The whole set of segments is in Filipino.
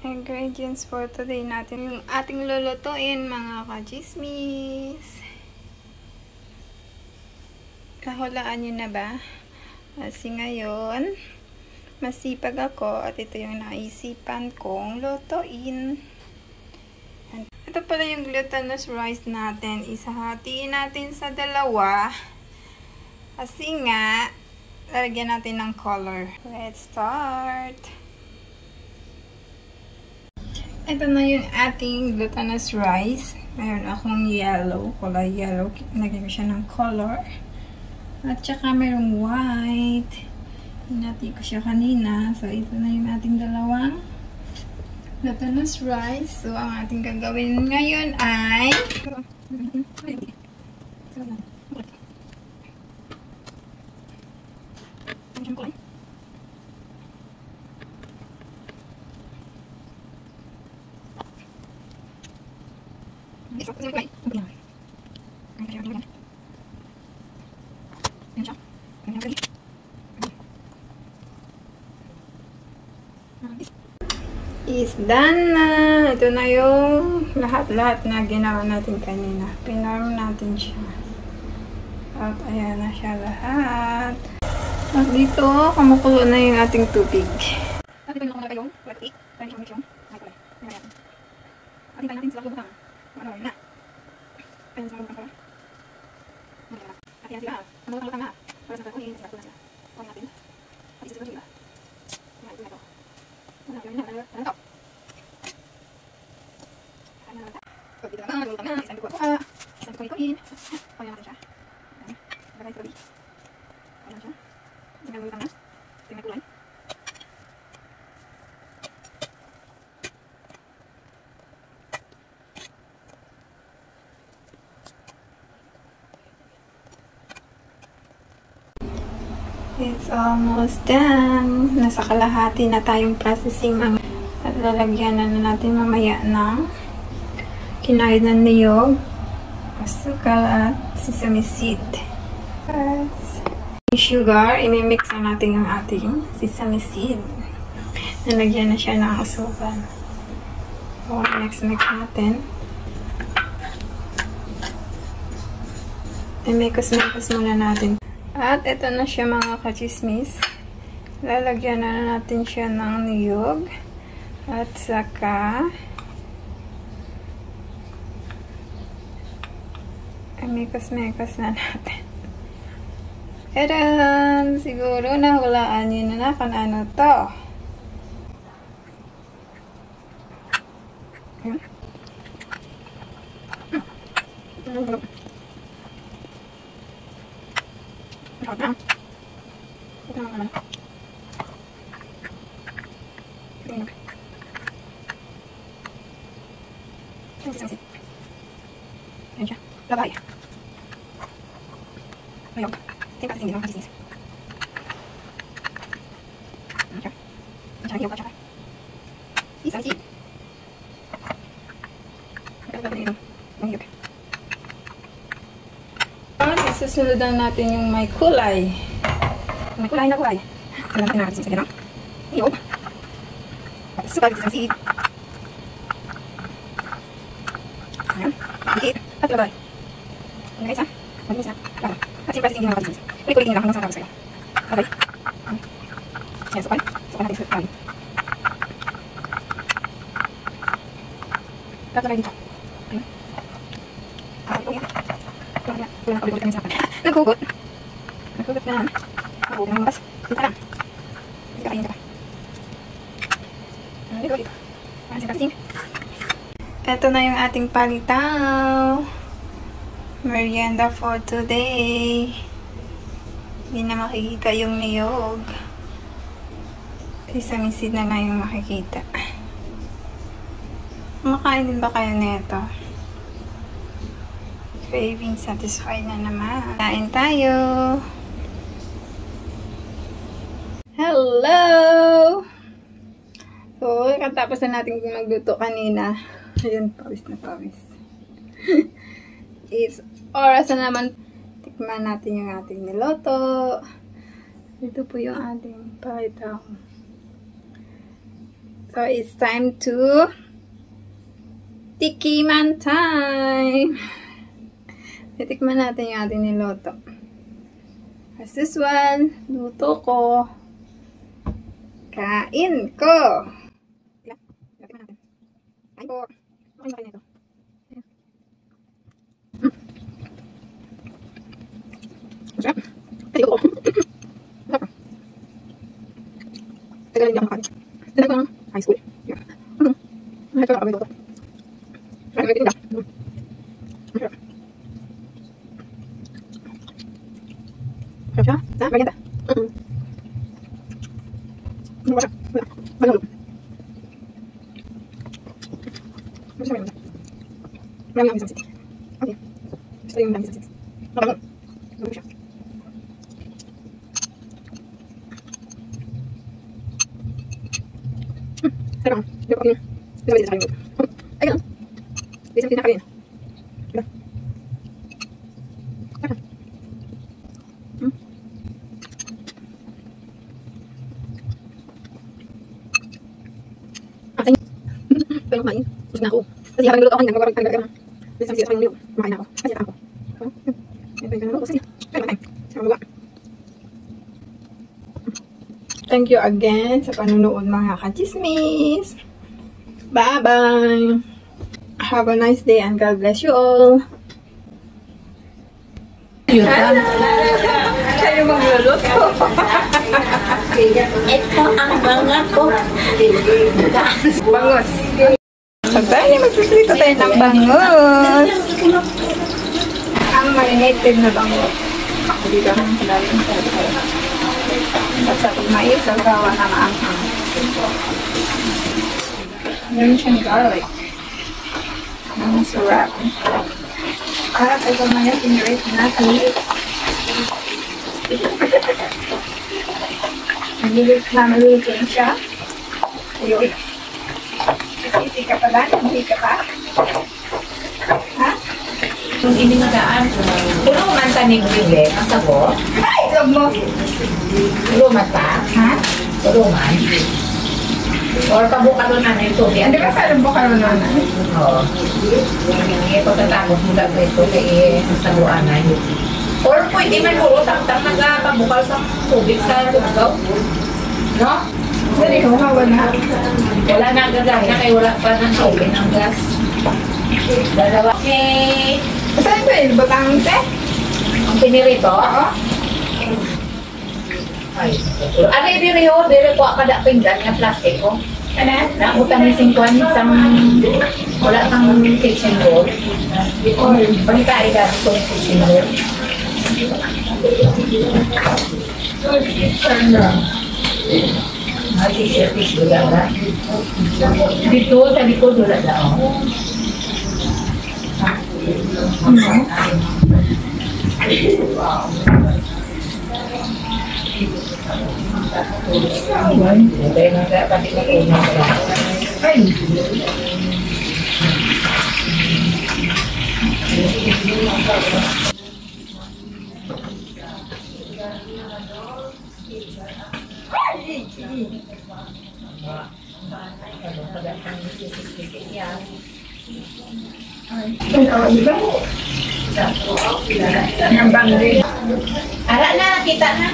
Ingredients for today natin. Yung ating lulutuin, mga kachismis. Nahulaan nyo na ba? Kasi ngayon, masipag ako at ito yung naisipan kong lutuin. Ito pala yung glutinous rice natin. Isahatiin natin sa dalawa. Kasi nga, lalagyan natin ng color. Let's start! Ito na yung ating glutinous rice. Mayroon akong yellow, kulay yellow. Nagyan ko siya ng color. At saka mayroong white. Hinati ko siya kanina. So, ito na yung ating dalawang glutinous rice. So, ang ating gagawin ngayon ay is done na. Ito na yung lahat-lahat na ginawa natin kanina. Pinarm natin siya. At ayan na siya lahat. At dito, kumukulo na yung ating tubig. At ito yung yung plastic. Tayo siyang mixyon. Ay, pala. At ito natin sila lubutang. Ano na? Ayan sila lubutang pala. At ayan sila. Ano lubutang na? Para sa kakunin sila. Tulad sila. Kunin natin. At isa sila. Ayan, ito na ito. Ano ito? So, dito na, lulutang na. Isang ko na. Isang ko ikuin. Kunin natin siya. Ayan. Bagay sa gabi. Ayan siya. Isang lulutang na. Tingnan kulay. It's almost done. Nasa kalahati na tayong processing at lalagyan na natin mamaya ng kinahid ng niyog, asukal at sesame seed. Sugar, imimix na natin yung ating sesame seed. Nalagyan na siya ng asukal. So, next mix natin. I-mix muna natin. At ito na siya, mga kachismis. Lalagyan na natin siya ng niyog. At saka mekos na natin. Edan! Siguro nahulaan nyo na kung ano to. Ayan siya. Labay. Ayun. Tingnan kasi hindi lang kasi. Ayan siya. Ayan siya. Ayan siya. Isang seed. Susunod natin yung may kulay. May kulay na kulay. Alam natin natin sa ganang. Iyog. Sukal isang seed. Ayan. Dikit. At labay. Ayan guys ha. Mag-miss na. Labay. At siyempre hindi mga kapatid. Ulit-ulitin lang hanggang sa tapos kayo. Labay. Ayan, sukal. Sukal natin sa labay. Labay dito. Ayan. Kulang ulit-ulit kami sa akin. Naghugot. Naghugot na naman. Naghugot na lumabas. Dito lang. Hindi ka kain ka pa. Dito, dito. Parang siya kasing. Ito na yung ating palitaw. Merienda for today. Hindi na makikita yung niyog. Sesame seed na lang yung makikita. Kumakain din ba kayo nito? Craving satisfied na naman. Kain tayo! Hello! So, katapos na natin magluto kanina. Ayun, pawis na pawis. It's oras na naman. Tikman natin yung ating niloto. Ito po yung ating palitaw. So it's time to tikiman time. Titikman natin yung ating niluto. As this one, luto ko. Kain ko. Titikman natin. Kain ko. Kain ko nito. Masarap. Kain ko. Masarap. Tagal hindi ako makain. Tagal ko ng high school. Mahal ko lang ako nito. Masarap siya. Sa maganda. Ano siya? Malulog. Ano siya maganda? Marami ang isang six. Okay. Gusto yung marami isang six. Mabangon. Mabangon siya. Sarap ako. Hindi ko kakin. Hindi ko kakin sa kakin. Ay, gano'n. Isang pinakakin. Diba? Sarap. Pero kumain. Gusto na ako. Kasi habang niluto ako, hindi ako nagagawin. Kasi sabi siya sa kanyang liw. Kumain na ako. Kasi ako. Thank you again sa panunood mga kachismis. Bye-bye. Have a nice day and God bless you all. Kayo magluluto. Ito ang mga ko. Bangos. Pagkain, magpiprito tayo ng bangos. Ang marinated na bangos. Hindi ka nang kalalim sa sarap. At sa pagmais, sa gawa ng anghang. Meron siyang garlic. Ang sarap. Para sa pagmaya, pinirate natin. Nalilit lang siya. Ayun. Sisi ka pa ba? Hindi ka pa? Ha? Kung inimagaan, puro man tanig bibig, ang sabo. Ay! Log mo! Puro mata. Ha? Puro man. Or kabukalo na ito. Hindi ba parang bukalo na na? Oo. Ito tatapos mula ko ito kaya ang sabuan na yun. Or pwede man puro samtang nagpabukal sa tubig sa tugaw. No? Dali ko, hawa na. Wala na gagawin na kaya wala pa nang open ang gas. Dalawa. Okay. Saan ko yun? Batang te? Ang pinirito? Oo. Ay. Ano yung diri ho? Diri ko kada pinggan nga plastic ko. Ano? Nakutan ni 5 isang wala kang kitchen roll. Or bangkay ka ito kitchen roll. T-shirt wala na. Dito sa likod wala na. Kaya nga pati na una. Ay! Ang bangli. Ara na, kita na.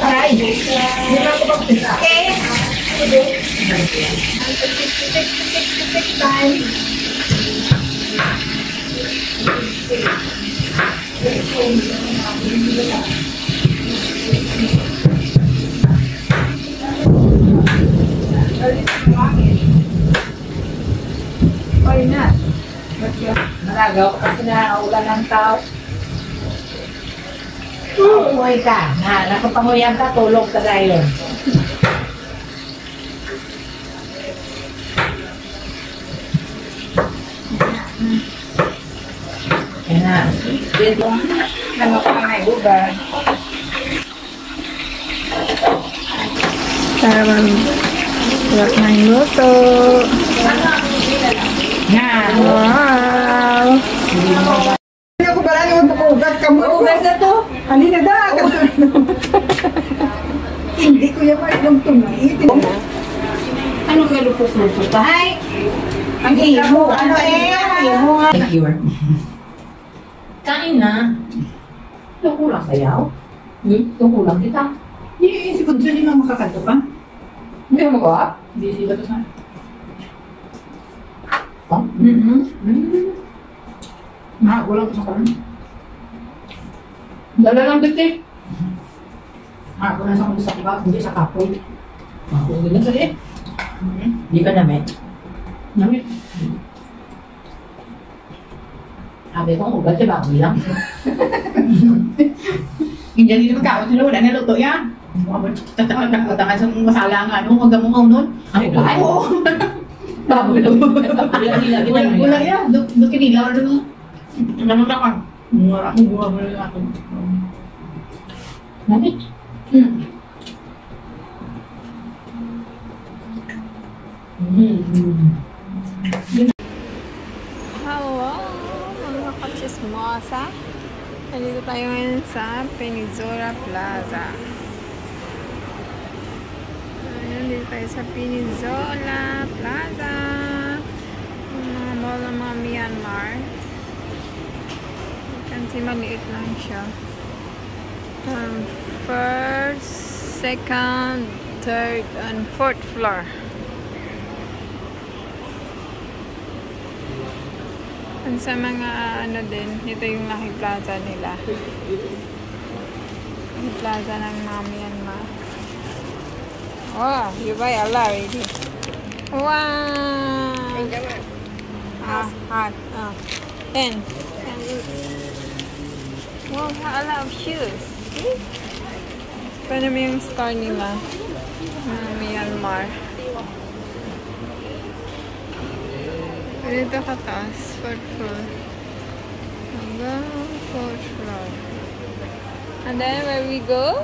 Ay! Di ba ako mag-piske? Time. Why not? Malagaw kasi nakaulan ng tao. Umuwi ka. Nakapanguyan ka, tulog ka dahil. Yan na. Dito. Ano ka may ubad. Sarap ng luto. Yan. Wow! Hindi ako barang yung mapugas ka mo. Ugas na to. Halina da. Hindi ko yung marunong tumit. Ano ka lupok-lupok ka? Hay! Ang imo. Ano ang imo nga. Thank you. Kain na. Tukulang sayaw? Tukulang kita. Si Kunso hindi mo makakanto pa. Hindi mo magawa? Hindi sila to sa. Oh? Wala ko sa karon. Dala lang dito. Wala sa kung sa iba, hindi sa kapoy. Ako din sa eh. Di ka namin. Namit. Sabi ko, ugat siya bago lang. Hindi naman kakot sila. Wala na luto yan. Tatangan sa masala nga. Ano, hanggang mo nun. Ang ugat? Oo. Bago lang. Wala yan. Doon kinilaw na nun. Naman ka. Wala akong buha mo lang ako. Namit. Hello, mga kachismosa. Nandito tayo ngayon sa Peninsula Plaza. Nandito tayo sa Peninsula Plaza. Mga mall ng mga Myanmar. You can see maliit lang siya. First, second, third, and fourth floor. And sa mga ano din, ito yung laki plaza nila. Yung plaza ng mga Myanmar. Oh, you buy a lot already. Wow! Hot. 10. Wow, a lot of shoes. See? Pwede mo yung store nila. Myanmar. Dito kataas, 4th floor. Hanggang 4th floor. And then where we go?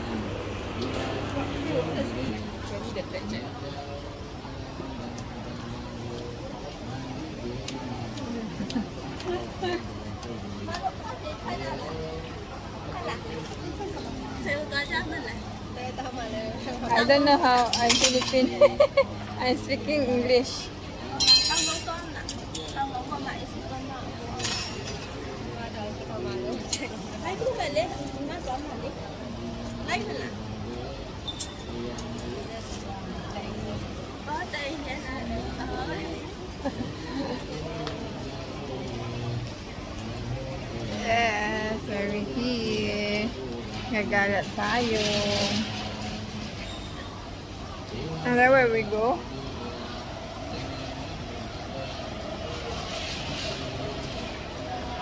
I don't know how I'm Philippine. I'm speaking English. Yes, we're here. Gagalat tayo. And then where we go?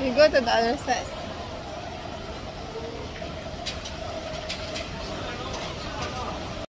We go to the other side.